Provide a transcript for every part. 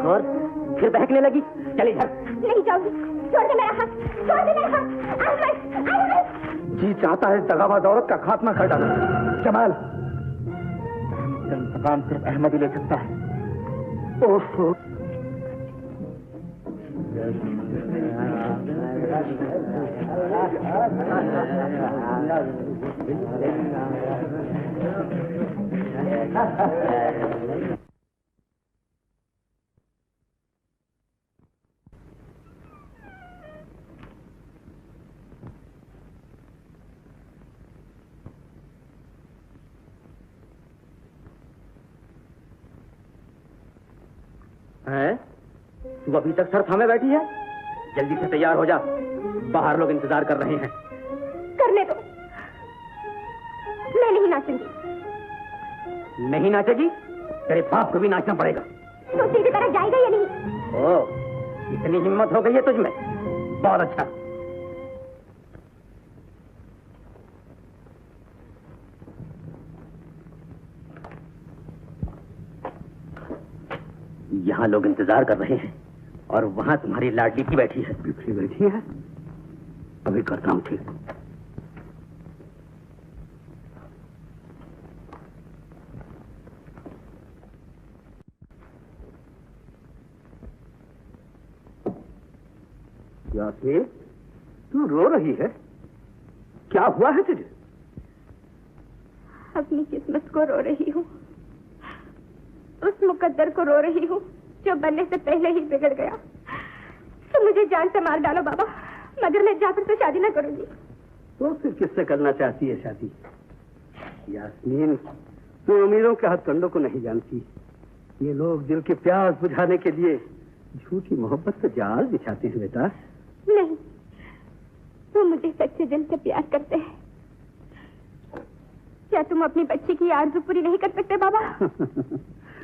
और फिर बहकने लगी। चली घर। नहीं जाऊंगी, छोड़ दे मेरा हाथ, छोड़ दे मेरा हाथ। अहमद, अहमद। जी चाहता है दगाबाज औरत का खात्मा कर डालो। जमाल, इंतकाम सिर्फ अहमद ही ले सकता है। ओहो, हैं? तू अभी तक सर थामे बैठी है? जल्दी से तैयार हो जा, बाहर लोग इंतजार कर रहे हैं। करने दो, मैं नहीं नाचूंगी। नहीं नाचेगी? तेरे बाप को भी नाचना पड़ेगा। तो सीधी तरह जाएगा या नहीं? ओह, इतनी हिम्मत हो गई है तुझमें? बहुत अच्छा। यहाँ लोग इंतजार कर रहे हैं और वहाँ तुम्हारी लाडली की बैठी है। बिखरी बैठी है? अभी करता हूँ ठीक। यास्मीन, तू रो रही है? क्या हुआ है तुझे? अपनी किस्मत को रो रही हूँ, उस मुकद्दर को रो रही हूँ जो बनने से पहले ही बिगड़ गया। तो मुझे जान से मार डालो बाबा, मगर मैं जाफर से शादी न करूंगी। तो फिर किससे करना चाहती है शादी? यास्मीन, तू अमीरों के हथकंडों को नहीं जानती। ये लोग दिल की प्यास बुझाने के लिए झूठी मोहब्बत का जाल बिछाते हैं बेटा। नहीं, वो मुझे सच्चे दिल से प्यार करते हैं। क्या तुम अपनी बच्ची की आरज़ू पूरी नहीं कर सकते बाबा?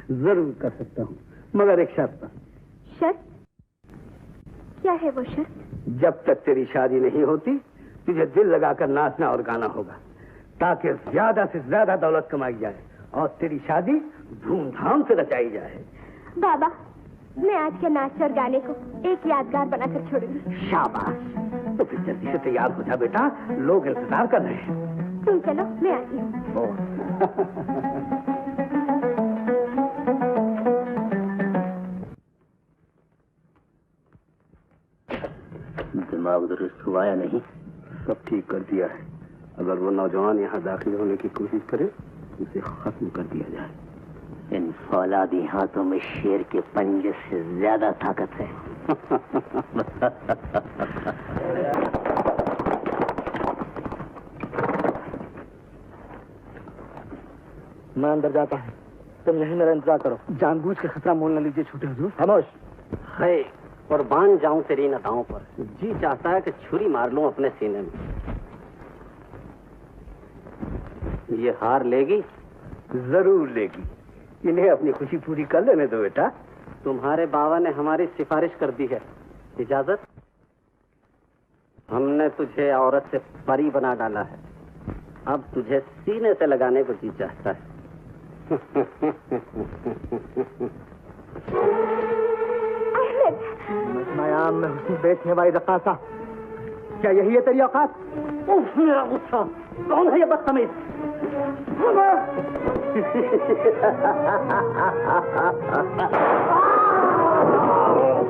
जरूर कर सकता हूँ, मगर एक शर्त पर। शर्त? क्या है वो शर्त? जब तक तेरी शादी नहीं होती, तुझे दिल लगाकर नाचना और गाना होगा, ताकि ज्यादा से ज्यादा दौलत कमाई जाए और तेरी शादी धूमधाम से रचाई जाए। बाबा, मैं आज के नाच और गाने को एक यादगार बनाकर छोड़ूंगी। शाबाश। तो फिर जल्दी से तैयार हो जा बेटा, लोग इंतजार कर रहे हैं। तुम चलो, मैं आती हूँ। दिमाग दुरुस्त हुआ या नहीं? सब ठीक कर दिया है। अगर वो नौजवान यहाँ दाखिल होने की कोशिश करे, उसे खत्म कर दिया जाए। इन फौलादी हाथों में शेर के पंजे से ज्यादा ताकत है। मैं अंदर जाता हूँ, तुम यहीं मेरा इंतजार करो। जानबूझ के खतरा मोल न लीजिए छोटे हुजूर। खामोश। है, कुर्बान जाऊं तेरी नदाओं पर। जी चाहता है कि छुरी मार लूं अपने सीने में। ये हार लेगी? जरूर लेगी। इन्हें अपनी खुशी पूरी कर लेने दो बेटा। तुम्हारे बाबा ने हमारी सिफारिश कर दी है। इजाजत? हमने तुझे औरत से परी बना डाला है, अब तुझे सीने से लगाने को जी चाहता है। मजमायाम में हुस्न बेचने वाली रकासा, क्या यही है तेरी औकात? उफ, मेरा गुस्सा। कौन है ये बदतमीज?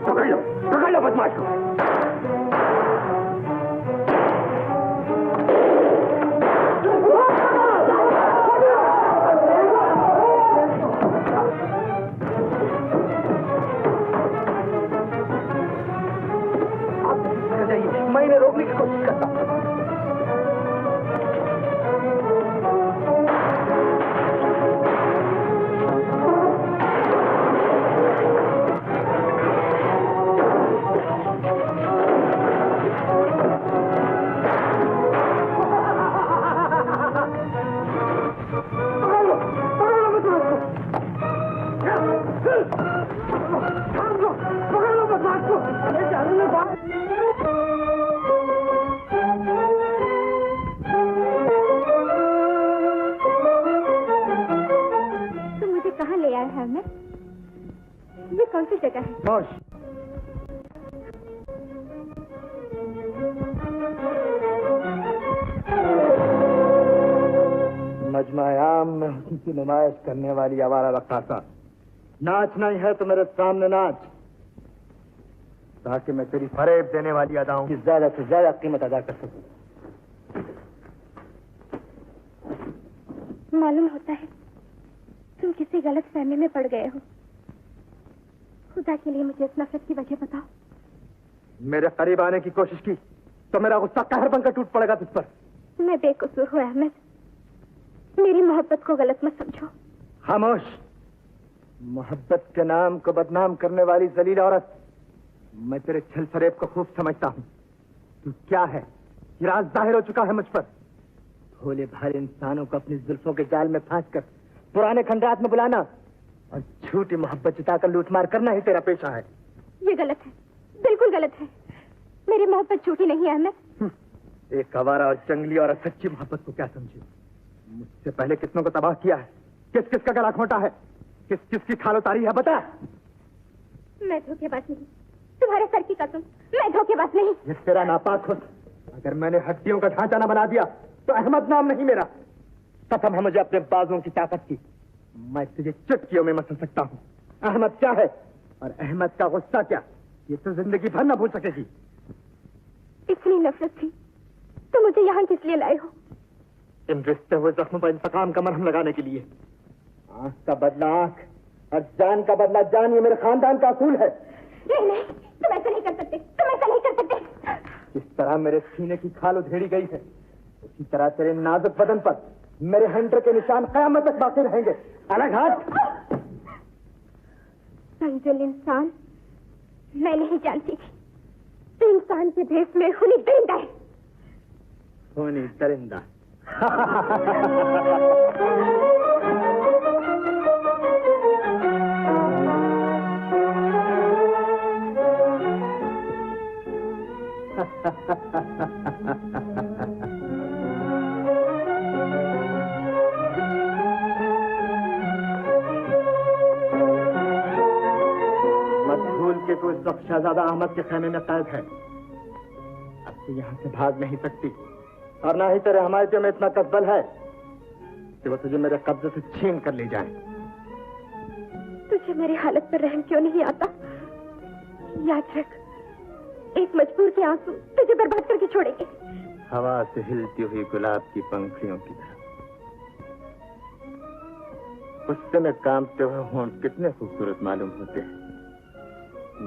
पकड़ लो बदमाश को। मैं इन्हें रोकने की कोशिश करता हूँ। ये कौन सी जगह है? होश। मजमा-ए-आम में हुस्न की नुमाइश करने वाली आवारा रक्कासा, नाच नहीं है तो मेरे सामने नाच, ताकि मैं तेरी फरेब देने वाली अदाओं की ज्यादा से ज्यादा कीमत अदा कर सकूं। मालूम होता है तुम किसी गलत फहमी में पड़ गए हो। खुदा के लिए मुझे इस नफरत की वजह बताओ। मेरे करीब आने की कोशिश की तो मेरा गुस्सा कहर बनकर टूट पड़ेगा तुझ पर। मैं बेकसूर हूँ अहमद, मेरी मोहब्बत को गलत मत समझो। खामोश। मोहब्बत के नाम को बदनाम करने वाली जलील औरत, मैं तेरे छल फरेब को खूब समझता हूँ। तू क्या है, ये राज जाहिर हो चुका है मुझ पर। भोले भाले इंसानों को अपनी जुल्फों के जाल में फांस कर पुराने खंडात में बुलाना और झूठी मोहब्बत जताकर लूटमार करना ही तेरा पेशा है। ये गलत है, बिल्कुल गलत है। मेरी मोहब्बत झूठी नहीं है अहमद। एक आवारा और जंगली और सच्ची मोहब्बत को क्या समझी? मुझसे पहले कितनों को तबाह किया है, किस किस का गला खोटा है, किस किस की खाल उतारी है, बता। मैं धोखेबाज नहीं, तुम्हारे सर की कसम, मैं धोखेबाज नहीं। ये तेरा नापाक खुद। अगर मैंने हड्डियों का ढांचा न बना दिया तो अहमद नाम नहीं मेरा। कसम है मुझे अपने बाजों की ताकत की, मैं तुझे चुटकियों में मसल सकता हूँ। अहमद क्या है और अहमद का गुस्सा क्या, ये तो जिंदगी भर न भूल सकेगी। इतनी नफरत थी तो मुझे यहाँ किस लिए लाए हो? इन रिश्ते हुए जख्मों पर इंतकाम का मरहम लगाने के लिए। आंख का बदला आंख और जान का बदला जान, ये मेरे खानदान का असूल है। नहीं नहीं, तुम ऐसा नहीं कर सकते, तुम ऐसा नहीं कर सकते। जिस तरह मेरे सीने की खाल उधेड़ी गई है, उसी तरह तेरे नाजुक बदन पर मेरे हंटर के निशान कयामत तक बाकी रहेंगे। अलग हाथ। संजल इंसान मैं नहीं जानती थी, तो इंसान के भेष में खूनी दरिंदा है। खूनी दरिंदा। कि तू इस वक्त शहजादा अहमद के खेमे में कैद है। अब तू यहाँ से भाग नहीं सकती और ना ही तेरे हमायतियों में इतना कस्बल है कि वो तुझे मेरे कब्जे से छीन कर ले जाए। तुझे मेरी हालत पर रहम क्यों नहीं आता? याद रख, एक मजबूर के आंसू तुझे बर्बाद करके छोड़ेंगे। हवा से हिलती हुई गुलाब की पंखुड़ियों की तरह गुस्से में कांपते हुए होंठ कितने खूबसूरत मालूम होते हैं,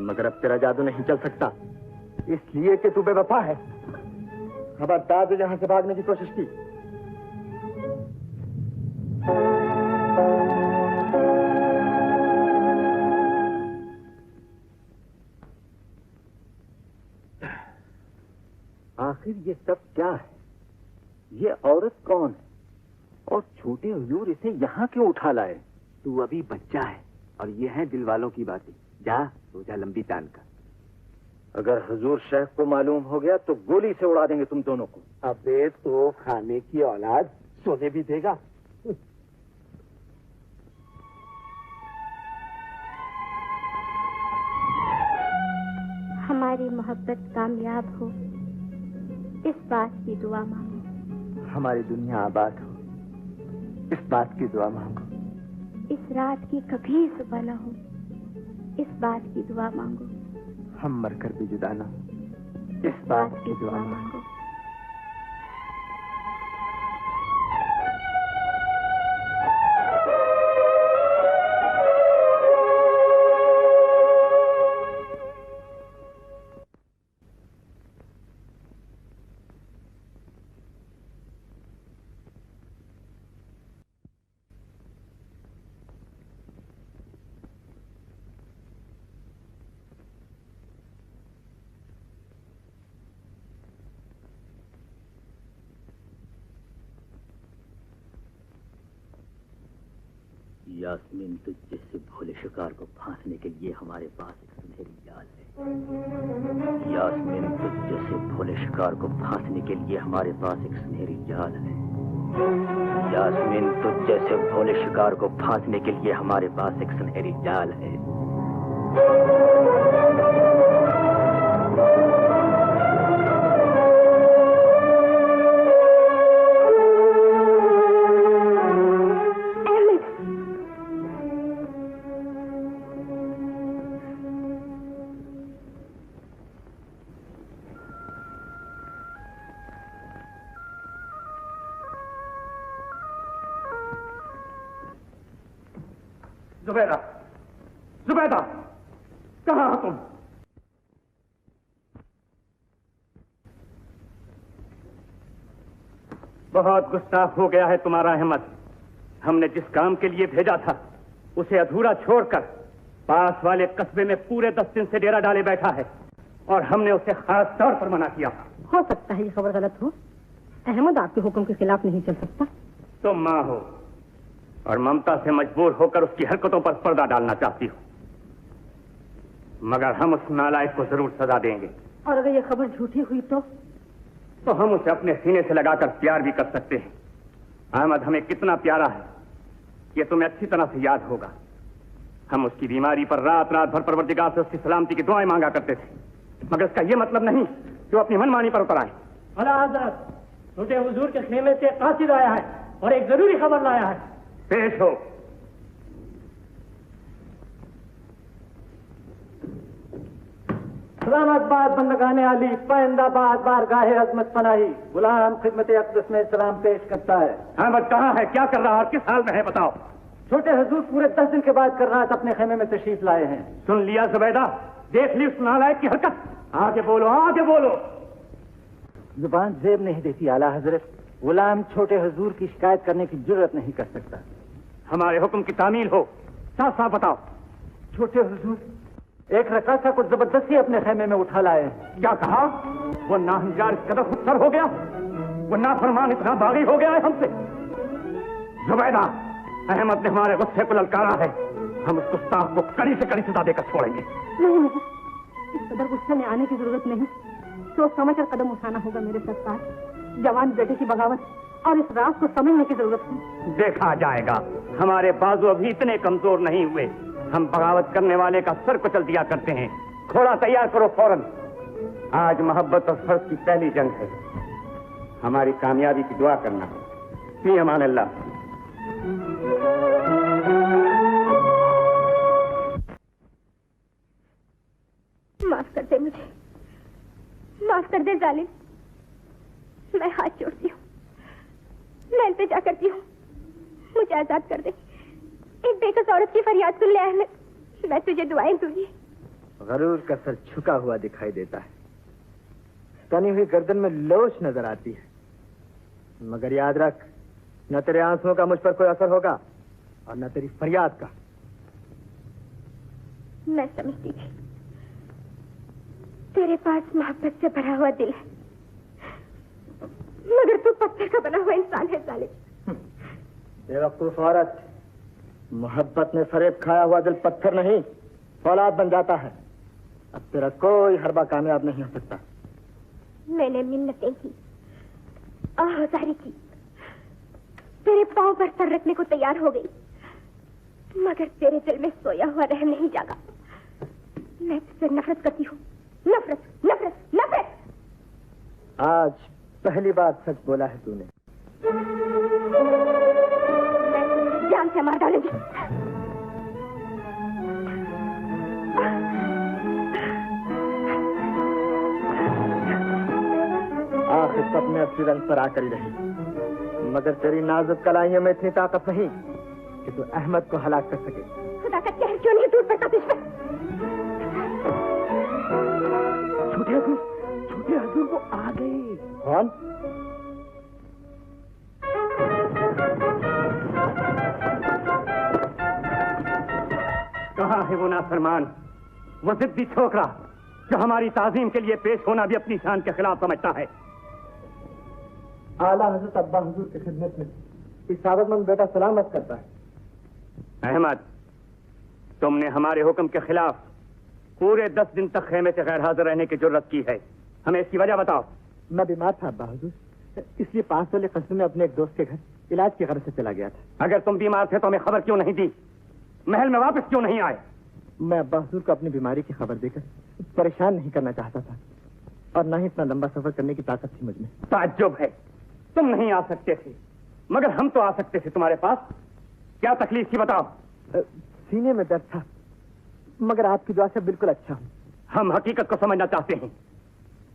मगर अब तेरा जादू नहीं चल सकता, इसलिए कि तू बेवफा है। खबरदार जो यहां से भागने की कोशिश की। आखिर ये सब क्या है? ये औरत कौन है और छोटे हुजूर इसे यहाँ क्यों उठा लाए? तू अभी बच्चा है और ये है दिल वालों की बातें। जा सो जा लंबी तान का। अगर हुजूर शेख को मालूम हो गया तो गोली से उड़ा देंगे तुम दोनों को। अबे तो खाने की औलाद सोने भी देगा। हमारी मोहब्बत कामयाब हो इस बात की दुआ मांगो। हमारी दुनिया आबाद हो इस बात की दुआ मांगो। इस रात की कभी सुबह न हो इस बात की दुआ मांगो। हम मरकर भी जुदा ना हो इस बात की दुआ मांगो। यास्मीन, तुझ जैसे भोले शिकार को फांसने के लिए हमारे पास एक सुनहरी जाल है। यास्मीन, तुझ जैसे भोले शिकार को फांसने के लिए हमारे पास एक सुनहरी जाल है। यास्मीन, तुझ जैसे भोले शिकार को फांसने के लिए हमारे पास एक सुनहरी जाल है। जुबैदा, जुबैदा, कहाँ हो तुम? बहुत गुस्ताख हो गया है तुम्हारा अहमद। हमने जिस काम के लिए भेजा था उसे अधूरा छोड़कर पास वाले कस्बे में पूरे 10 दिन से डेरा डाले बैठा है और हमने उसे खास तौर पर मना किया। हो सकता है ये खबर गलत हो। अहमद आपके हुक्म के खिलाफ नहीं चल सकता। तुम माँ हो और ममता से मजबूर होकर उसकी हरकतों पर पर्दा डालना चाहती हो, मगर हम उस नालायक को जरूर सजा देंगे। और अगर ये खबर झूठी हुई तो हम उसे अपने सीने से लगाकर प्यार भी कर सकते हैं। अहमद हमें कितना प्यारा है ये तुम्हें अच्छी तरह से याद होगा। हम उसकी बीमारी पर रात रात भर परवरदिगार से उसकी सलामती की दुआएं मांगा करते थे, मगर इसका यह मतलब नहीं कि वो अपनी मनमानी पर उतर आए। अला हज़रत, छोटे हुजूर के खेमे से कासिद आया है और एक जरूरी खबर लाया है। पेश हो। सलामतबाद बंदगाने आली पाइंदाबाद बारगाहे अजमत पनाही गुलाम खिदमत अक़दस में सलाम पेश करता है। अहमद कहाँ है, क्या कर रहा है और किस हाल में है बताओ। छोटे हुजूर पूरे 10 दिन के बाद कर रात अपने खेमे में तशरीफ लाए हैं। सुन लिया जुबैदा, देख ली उस नालायक की हरकत। आगे बोलो, आगे बोलो। जुबान जेब नहीं देती आला हजरत। गुलाम छोटे हुजूर की शिकायत करने की जुर्रत नहीं कर सकता। हमारे हुक्म की तामील हो, साफ साफ बताओ। छोटे हुजूर एक रकासा को जबरदस्ती अपने खेमे में उठा लाए। क्या कहा? वो नाहंजार इस कदर खुदसर हो गया, वो नाफरमान इतना बागी हो गया है हमसे। जुबैदा, अहमद ने हमारे गुस्से को ललकारा है, हम उस गुस्ताख को कड़ी से कड़ी सजा देकर छोड़ेंगे। नहीं नहीं, इस कदर गुस्से में आने की जरूरत नहीं। सोच समझकर कदम उठाना होगा मेरे सरकार। जवान बेटे की बगावत और इस राज को समझने की जरूरत है। देखा जाएगा, हमारे बाजू अभी इतने कमजोर नहीं हुए। हम बगावत करने वाले का सर कुचल दिया करते हैं। घोड़ा तैयार करो फौरन। आज मोहब्बत और फर्ज की पहली जंग है। हमारी कामयाबी की दुआ करना। फी अमान अल्लाह। माफ कर दे मुझे, माफ कर दे जालिम। मैं हाथ जोड़ती हूँ, मैं इल्तिजा करती हूँ, मुझे आजाद कर दे। एक बेकस औरत की फरियाद सुन ले अहमद, मैं तुझे दुआएं दूंगी। गरूर का सर झुका हुआ दिखाई देता है, तनी हुई गर्दन में लोच नजर आती है। मगर याद रख, न तेरे आंसुओं का मुझ पर कोई असर होगा और न तेरी फरियाद का। मैं समझती थी तेरे पास मोहब्बत से भरा हुआ दिल है, मगर तू पत्थर का बना हुआ इंसान है जालिम। बेवकूफ औरत, मोहब्बत में फरेब खाया हुआ दिल पत्थर नहीं फौलाद बन जाता है। अब तेरा कोई हरबा कामयाब नहीं हो सकता। मैंने मिन्नतें की, आहुजारी की, तेरे पांव पर सर रखने को तैयार हो गई, मगर तेरे दिल में सोया हुआ रहम नहीं जागा। मैं तुझसे नफरत करती हूँ, नफरत नफरत नफरत। आज पहली बार सच बोला है तूने। जान से मार डालूंगी। आखिर सपने अस्सी रंग पर आकर ही रही, मगर तेरी नाजुक कलाइयों में इतनी ताकत नहीं कि तू अहमद को हलाक कर सके। खुदा का कहर क्यों नहीं टूट पड़ता तुझ पर? छोटे हजूर वो आ गए। कौन? कहाँ है वो नाफरमान, वो जिद्दी छोकरा जो हमारी ताजीम के लिए पेश होना भी अपनी शान के खिलाफ समझता है। आला हजरत अब्बा हुजूर की खिदमत में इस साबतमंद बेटा सलामत करता है। अहमद, तुमने हमारे हुक्म के खिलाफ पूरे 10 दिन तक खेमे से गैर हाजिर रहने की जुर्रत की है। हमें इसकी वजह बताओ। मैं बीमार था अब्बा हुजूर, इसलिए पास वाले कस्बे में अपने एक दोस्त के घर इलाज की गरज से चला गया था। अगर तुम बीमार थे तो हमें खबर क्यों नहीं दी? महल में वापस क्यों नहीं आए? मैं अब्बा हुजूर को अपनी बीमारी की खबर देकर परेशान नहीं करना चाहता था, और ना ही इतना लंबा सफर करने की ताकत थी मुझ में। ताज्जुब है, तुम नहीं आ सकते थे, मगर हम तो आ सकते थे तुम्हारे पास। क्या तकलीफ थी बताओ? सीने में दर्द था, मगर आपकी दुआ से बिल्कुल अच्छा हूँ। हम हकीकत को समझना चाहते हैं,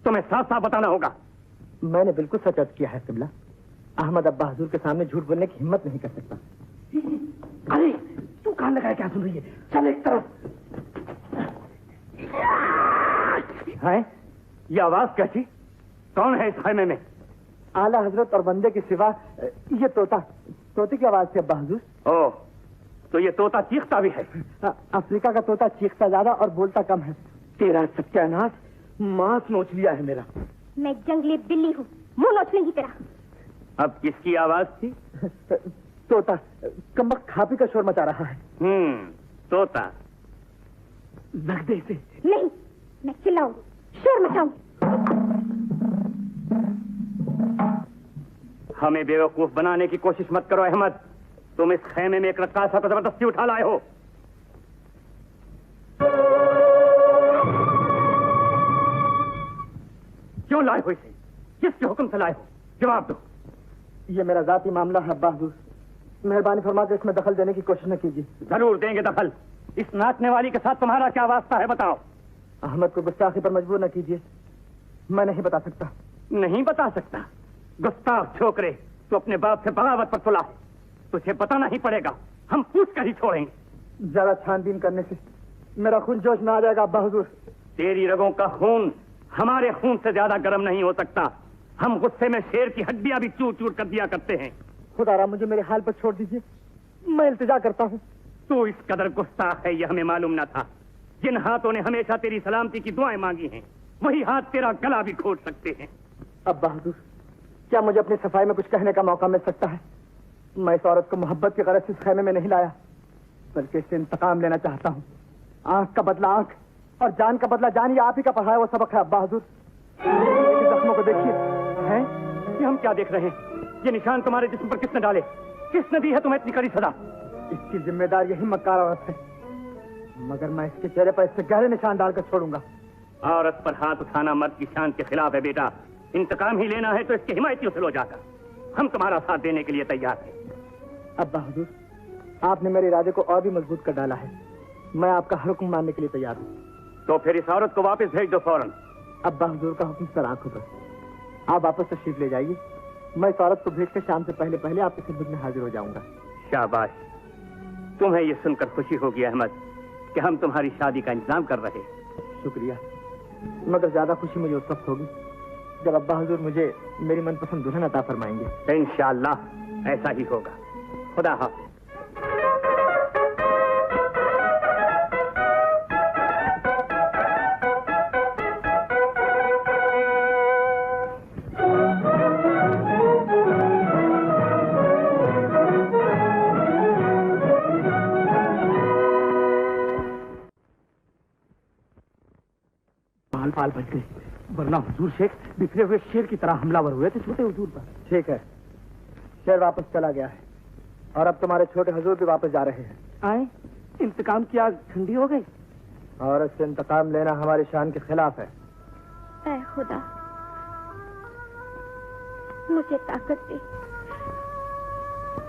तुम्हें साफ साफ बताना होगा। मैंने बिल्कुल सच अर्ज किया है किबला। अहमद अब्बा हुजूर के सामने झूठ बोलने की हिम्मत नहीं कर सकता। अरे तू कान लगाए क्या सुन रही है? चल एक तरफ। है ये आवाज कैसी? कौन है इस खाने में? आला हजरत और बंदे के सिवा ये तोते की आवाज थी अब्बा हुजूर। ओह, तो ये तोता चीखता भी है? अफ्रीका का तोता चीखता ज्यादा और बोलता कम है। तेरा सत्यानाश, मांस नोच लिया है मेरा। मैं जंगली बिल्ली हूँ, मुंह नोच लेंगी तेरा। अब किसकी आवाज थी? तोता कमबख्त खापी का शोर मचा रहा है। तोता लग दे इसे। नहीं, मैं चिल्लाऊं, शोर मचाऊं। हमें बेवकूफ बनाने की कोशिश मत करो अहमद। तुम इस खेमे में एक रक्कासा को जबरदस्ती उठा लाए हो। क्यों लाए हो इसे? किसके हुक्म से लाए हो? जवाब दो। ये मेरा जाती मामला है अब्बा हुजूर, मेहरबानी फरमा के इसमें दखल देने की कोशिश न कीजिए। जरूर देंगे दखल। इस नाचने वाली के साथ तुम्हारा क्या वास्ता है बताओ? अहमद को गुस्ताखी पर मजबूर न कीजिए, मैं नहीं बता सकता। नहीं बता सकता? गुस्ताख छोकरे, तो अपने बाप से बगावत पर तुला है, तुझे बताना ही पड़ेगा। हम पूछ कर ही छोड़ेंगे। ज्यादा छानबीन करने से मेरा खून जोश में आ जाएगा अब्बा हुजूर। तेरी रगों का खून हमारे खून से ज्यादा गर्म नहीं हो सकता। हम गुस्से में शेर की हड्डियां भी चूर चूर कर दिया करते हैं। खुदारा मुझे मेरे हाल पर छोड़ दीजिए, मैं इल्तिजा करता हूँ। तू इस कदर गुस्ताख है यह हमें मालूम न था। जिन हाथों ने हमेशा तेरी सलामती की दुआएं मांगी हैं, वही हाथ तेरा गला भी घोट सकते हैं। अब्बा हुजूर, क्या मुझे अपनी सफाई में कुछ कहने का मौका मिल सकता है? मैं इस औरत को मोहब्बत की गरज से इस खेमे में नहीं लाया, बल्कि इससे इंतकाम लेना चाहता हूँ। आंख का बदला आंख और जान का बदला जान, ये आप ही का पढ़ाया वो सबक है अब्बा हुजूर। जख्मों को देखिए। हैं? ये हम क्या देख रहे हैं? ये निशान तुम्हारे जिस्म पर किसने डाले? किसने दी है तुम्हें इतनी कड़ी सजा? इसकी जिम्मेदार यही मक्कार औरत है, मगर मैं इसके चेहरे पर इससे गहरे निशान डालकर छोड़ूंगा। औरत पर हाथ उठाना मर्द की शान के खिलाफ है बेटा। इंतकाम ही लेना है तो इसके हिमायतियों से लो जाकर। हम तुम्हारा साथ देने के लिए तैयार हैं। अब्बा हुजूर, आपने मेरे इरादे को और भी मजबूत कर डाला है। मैं आपका हर हुक्म मानने के लिए तैयार हूँ। तो फिर इस औरत को वापस भेज दो फौरन। अब्बा हुजूर का हुक्म सर आंखों पर। आप वापस तशरीफ ले जाइए, मैं इस औरत को भेजकर शाम से पहले पहले आपके खिदमत में हाजिर हो जाऊंगा। शाबाश, तुम्हें ये सुनकर खुशी होगी अहमद कि हम तुम्हारी शादी का इंतजाम कर रहे हैं। शुक्रिया, मगर ज्यादा खुशी मुझे उस वक्त होगी जब अब्बा हुजूर मुझे मेरी मनपसंद दुल्हन अता फरमाएंगे। इंशाअल्लाह ऐसा ही होगा। खुदा हाफिज। पाल बच गए, वरना हुजूर शेख बिखरे हुए शेर की तरह हमलावर हुए थे छोटे हुजूर पर। ठीक है, शेर वापस चला गया है और अब तुम्हारे छोटे हुजूर भी वापस जा रहे हैं। आए, इंतकाम की आग ठंडी हो गई। और इससे इंतकाम लेना हमारी शान के खिलाफ है। ऐ खुदा, मुझे ताकत दे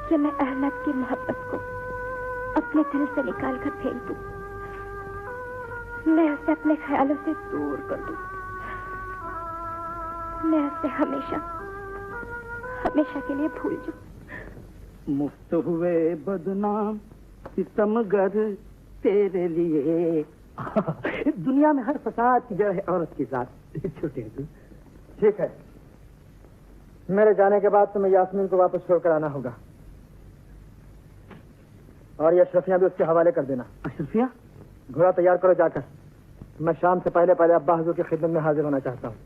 कि मैं अहमद की मोहब्बत को अपने दिल से निकाल कर फेंक दूं। मैं उसे अपने ख्यालों से दूर कर दूं। मैं उसे हमेशा हमेशा के लिए भूल जाऊं। मुफ्त हुए बदनाम सितमगर तेरे लिए। दुनिया में हर फसाद की जड़ है औरत की जात। छोटे हुजूर, ठीक है, मेरे जाने के बाद तुम्हें यास्मीन को वापस छोड़कर आना होगा और ये अशरफियां भी उसके हवाले कर देना। अशरफियां? घोड़ा तैयार करो जाकर, मैं शाम से पहले पहले अब्बा हुजूर की खिदमत में हाजिर होना चाहता हूँ।